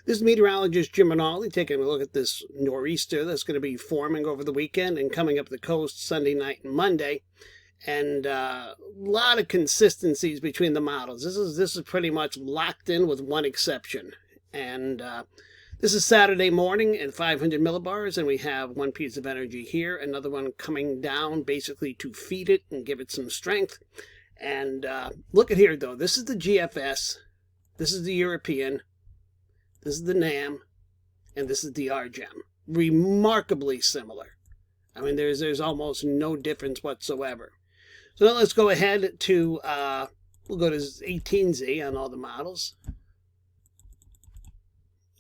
This is meteorologist Jim Manali taking a look at this nor'easter that's going to be forming over the weekend and coming up the coast Sunday night and Monday. And a lot of consistencies between the models. This is pretty much locked in with one exception. And this is Saturday morning at 500 millibars, and we have one piece of energy here, another one coming down basically to feed it and give it some strength. And look at here, though. This is the GFS. This is the European. This is the NAM, and this is the RGEM. Remarkably similar. I mean, there's almost no difference whatsoever. So now let's go ahead to, we'll go to 18Z on all the models.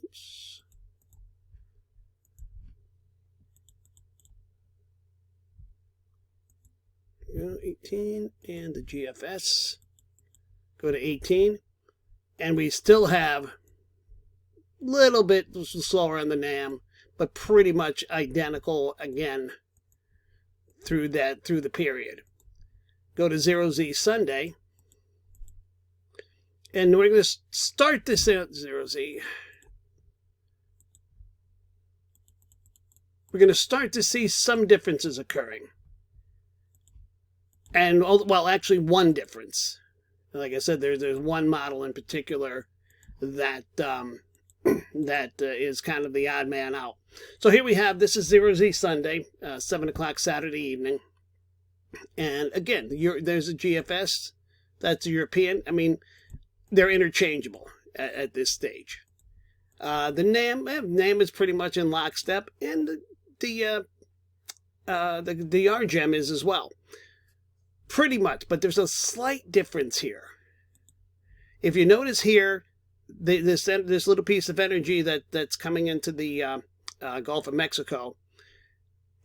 Oops. Go 18 and the GFS. Go to 18, and we still have little bit slower on the NAM, but pretty much identical again through the period. Go to 0Z Sunday, and we're going to start this at 0Z. We're going to start to see some differences occurring. And, well, actually one difference. Like I said, there's one model in particular that is kind of the odd man out. So here we have, this is 0Z Sunday, 7 o'clock Saturday evening. And again, there's a GFS, that's a European. I mean, they're interchangeable at this stage. The NAM is pretty much in lockstep, and the RGEM is as well. Pretty much, but there's a slight difference here. If you notice here, this little piece of energy that's coming into the Gulf of Mexico,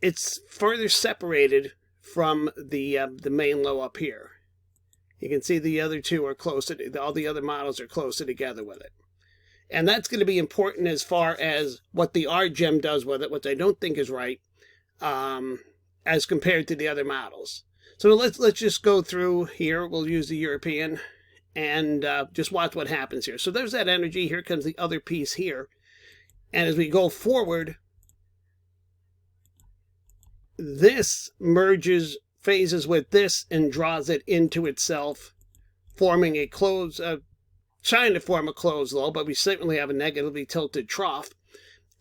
it's further separated from the main low up here. You can see the other two are closer. All the other models are closer together with it, and that's going to be important as far as what the RGEM does with it, which I don't think is right, as compared to the other models. So let's just go through here. We'll use the European and just watch what happens here. So there's that energy. Here comes the other piece here. And as we go forward, this merges phases with this and draws it into itself, forming a close, trying to form a closed low, but we certainly have a negatively tilted trough.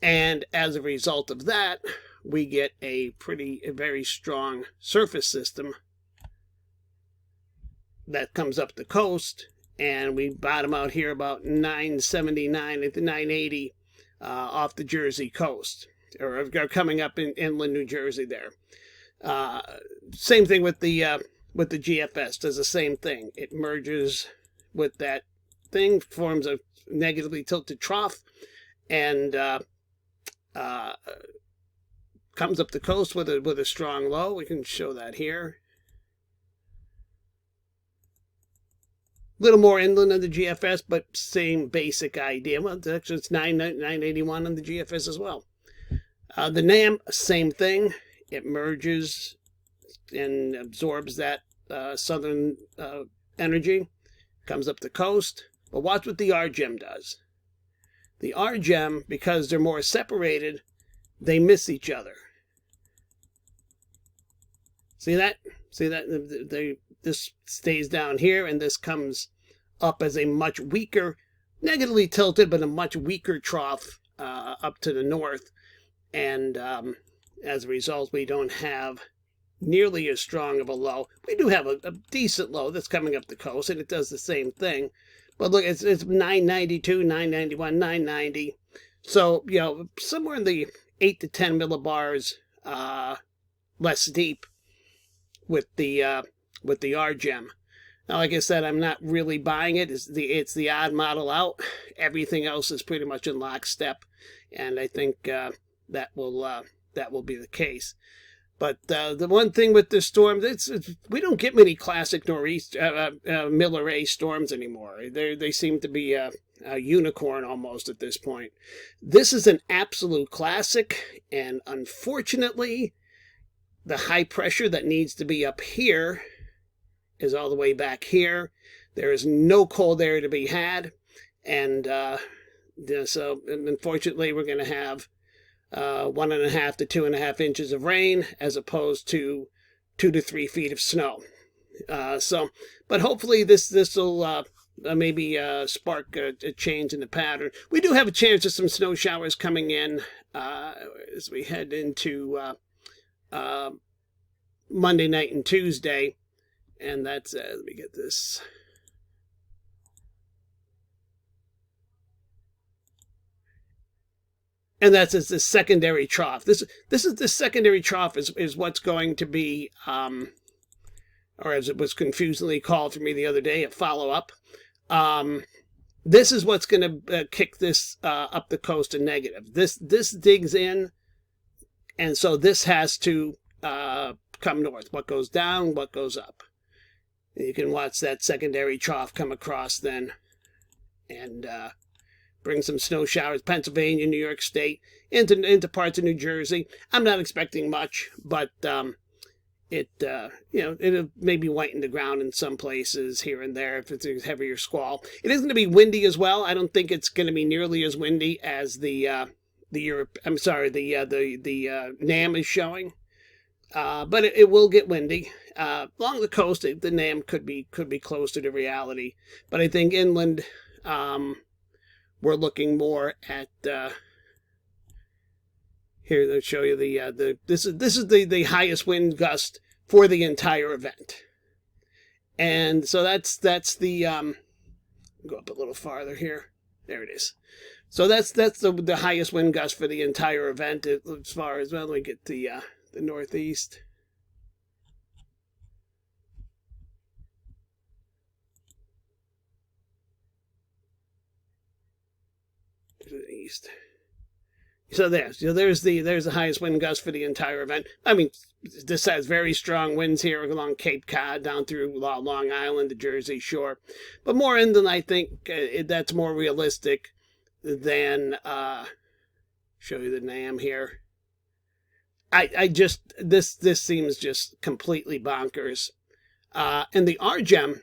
And as a result of that, we get a very strong surface system that comes up the coast, and we bottom out here about 979 to 980 off the Jersey coast, or coming up in inland New Jersey there. Same thing with the GFS, does the same thing. It merges with that thing, forms a negatively tilted trough, and comes up the coast with a strong low. We can show that here. A little more inland than the GFS, but same basic idea. Well, actually, it's 981 on the GFS as well. The NAM, same thing. It merges and absorbs that southern energy, comes up the coast. But watch what the RGEM does. The RGEM, because they're more separated, they miss each other. See that? See that? This stays down here, and this comes up as a much weaker, negatively tilted, but a much weaker trough up to the north. And as a result, we don't have nearly as strong of a low. We do have a decent low that's coming up the coast, and it does the same thing. But look, it's 992, 991, 990. So, you know, somewhere in the 8 to 10 millibars less deep with the RGEM. Now, like I said, I'm not really buying it. It's the odd model out. Everything else is pretty much in lockstep, and I think that will be the case. But the one thing with this storm, we don't get many classic Miller A storms anymore. They seem to be a unicorn almost at this point. This is an absolute classic, and unfortunately, the high pressure that needs to be up here is all the way back here. There is no cold air to be had, and So unfortunately, we're going to have 1.5 to 2.5 inches of rain as opposed to 2 to 3 feet of snow. But hopefully this will maybe spark a change in the pattern. We do have a chance of some snow showers coming in as we head into Monday night and Tuesday. And that's, let me get this. And that's the secondary trough. This is the secondary trough is what's going to be, or as it was confusingly called for me the other day, a follow-up. This is what's going to kick this up the coast to negative. This digs in, and so this has to come north. What goes down, what goes up. You can watch that secondary trough come across then, and bring some snow showers, Pennsylvania, New York State, into parts of New Jersey. I'm not expecting much, but it'll maybe whiten the ground in some places here and there if it's a heavier squall. It is going to be windy as well. I don't think it's going to be nearly as windy as the NAM is showing. But it will get windy. Along the coast, the NAM could be closer to reality. But I think inland, we're looking more at here. They'll show you this is the highest wind gust for the entire event, and so that's the go up a little farther here. There it is. So that's the highest wind gust for the entire event as far as, well, let me get the northeast. East. So there's the highest wind gust for the entire event. I mean, this has very strong winds here along Cape Cod, down through Long Island, the Jersey Shore. But more inland, I think that's more realistic than, show you the NAM here. I just, this seems just completely bonkers. And the RGEM,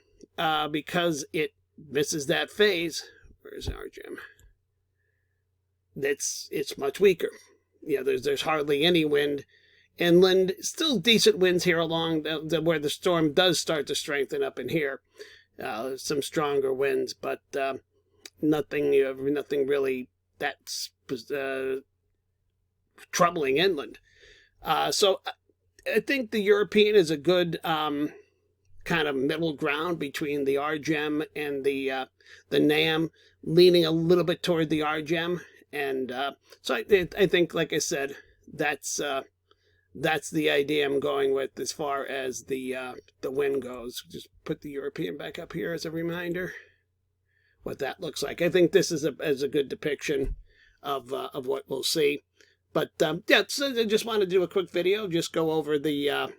because it misses that phase, where's RGEM? It's much weaker. There's hardly any wind inland. Still decent winds here along where the storm does start to strengthen up in here. Some stronger winds, but nothing really that's troubling inland. So I think the European is a good kind of middle ground between the RGEM and the NAM, leaning a little bit toward the RGEM. And so I think, like I said, that's the idea I'm going with as far as the wind goes. Just put the European back up here as a reminder what that looks like. I think this is a good depiction of what we'll see. But yeah, so I just wanted to do a quick video, just go over the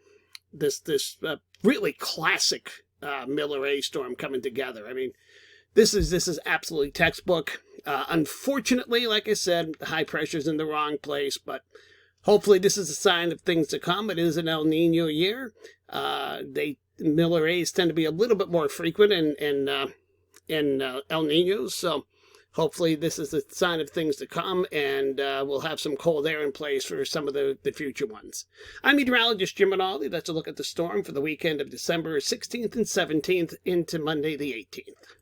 this really classic Miller A storm coming together. I mean, this is absolutely textbook. Unfortunately, like I said, the high pressure's in the wrong place, but hopefully this is a sign of things to come. It is an El Nino year. Miller A's tend to be a little bit more frequent in El Ninos, so hopefully this is a sign of things to come, and we'll have some cold air in place for some of the future ones. I'm meteorologist Jim Rinaldi. That's a look at the storm for the weekend of December 16th and 17th into Monday the 18th.